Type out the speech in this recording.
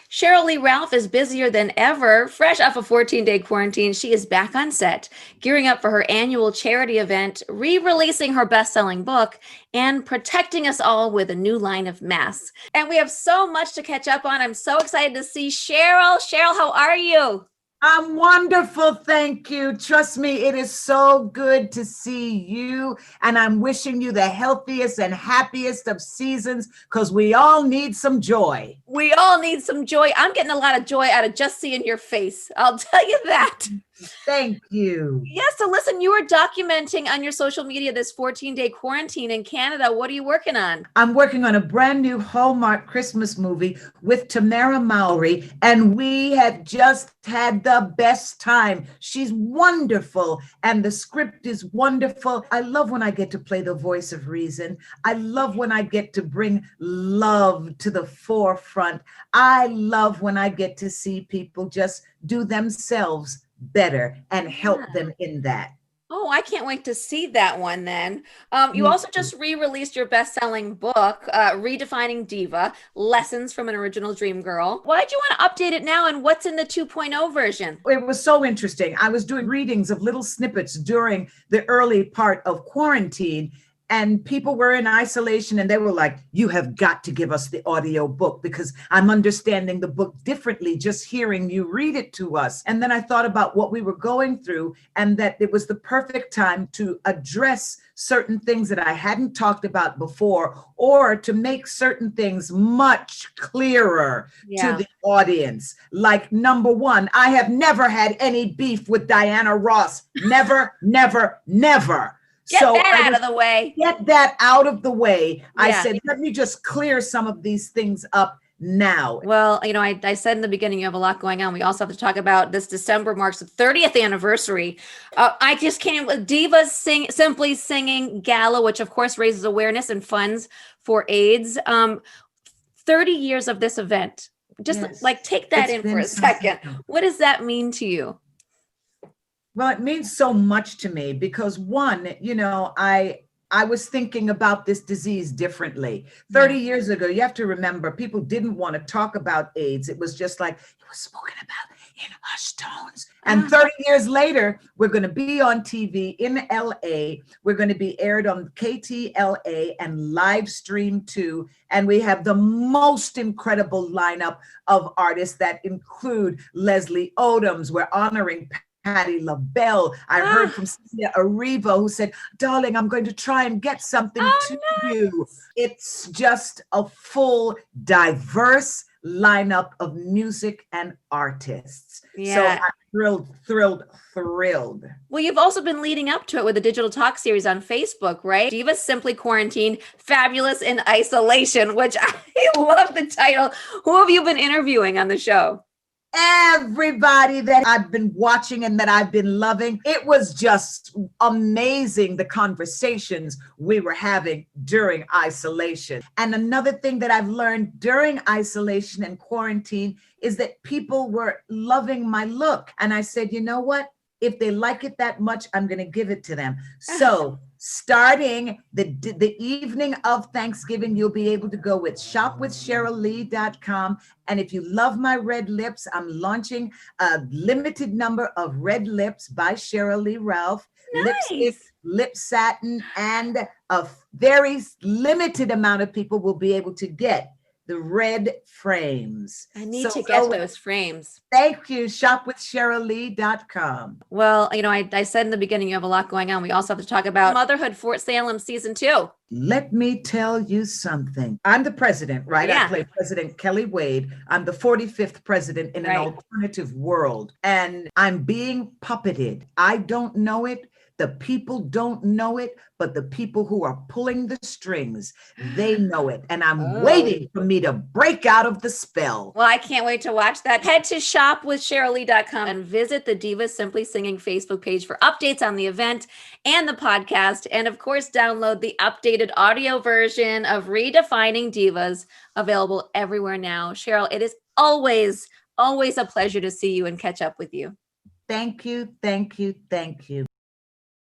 Sheryl Lee Ralph is busier than ever. Fresh off a 14-day quarantine, she is back on set, gearing up for her annual charity event, re-releasing her best-selling book, and protecting us all with a new line of masks. And we have so much to catch up on. I'm so excited to see Sheryl. Sheryl, how are you? I'm wonderful. Thank you. Trust me, it is so good to see you. And I'm wishing you the healthiest and happiest of seasons because we all need some joy. We all need some joy. I'm getting a lot of joy out of just seeing your face. I'll tell you that. Thank you. Yes. So listen, you were documenting on your social media this 14-day quarantine in Canada. What are you working on? I'm working on a brand new Hallmark Christmas movie with Tamara Mowry, and we have just had the best time. She's wonderful, and the script is wonderful. I love when I get to play the voice of reason. I love when I get to bring love to the forefront. I love when I get to see people just do themselves better and help them in that. Oh, I can't wait to see that one then. You Me also too. just re-released your best-selling book, Redefining Diva, Lessons from an Original Dream Girl. Why'd you want to update it now, and what's in the 2.0 version? It was so interesting. I was doing readings of little snippets during the early part of quarantine, and people were in isolation, and they were like, you have got to give us the audio book because I'm understanding the book differently just hearing you read it to us. And then I thought about what we were going through and that it was the perfect time to address certain things that I hadn't talked about before, or to make certain things much clearer to the audience. Like, number one, I have never had any beef with Diana Ross. Never, never, never. Get that out of the way. Get that out of the way. Yeah. I said, let me just clear some of these things up now. Well, I said in the beginning, you have a lot going on. We also have to talk about this December marks the 30th anniversary. I just came with Divas Simply Singing Gala, which of course raises awareness and funds for AIDS. 30 years of this event. Just take that in for a second. What does that mean to you? Well, it means so much to me because one, I was thinking about this disease differently. 30 years ago, you have to remember, people didn't want to talk about AIDS. It was just like, it was spoken about in hushed tones. And 30 years later, we're going to be on TV in LA. We're going to be aired on KTLA and live stream too. And we have the most incredible lineup of artists that include Leslie Odoms. We're honoring Patti LaBelle. I heard from Cecilia Arrivo who said, darling, I'm going to try and get something to you. It's just a full, diverse lineup of music and artists. Yeah. So I'm thrilled. Well, you've also been leading up to it with a digital talk series on Facebook, right? Divas Simply Quarantined, Fabulous in Isolation, which I love the title. Who have you been interviewing on the show? Everybody that I've been watching and that I've been loving. It was just amazing, the conversations we were having during isolation. And another thing that I've learned during isolation and quarantine is that people were loving my look. And I said, you know what? If they like it that much, I'm going to give it to them. So starting the evening of Thanksgiving, you'll be able to go with shopwithsheryllee.com. And if you love my red lips, I'm launching a limited number of red lips by Sheryl Lee Ralph. Nice. Lipstick, lip satin, and a very limited amount of people will be able to get the red frames. I need to get those frames. Thank you. Shopwithsheryllee.com. Well, I said in the beginning, you have a lot going on. We also have to talk about Motherhood Fort Salem season 2. Let me tell you something. I'm the president, right? Yeah. I play President Kelly Wade. I'm the 45th president in an alternative world, and I'm being puppeted. I don't know it. The people don't know it, but the people who are pulling the strings, they know it. And I'm waiting for me to break out of the spell. Well, I can't wait to watch that. Head to shopwithsheryllee.com and visit the Divas Simply Singing Facebook page for updates on the event and the podcast. And of course, download the updated audio version of Redefining Divas, available everywhere now. Sheryl, it is always a pleasure to see you and catch up with you. Thank you, thank you, thank you.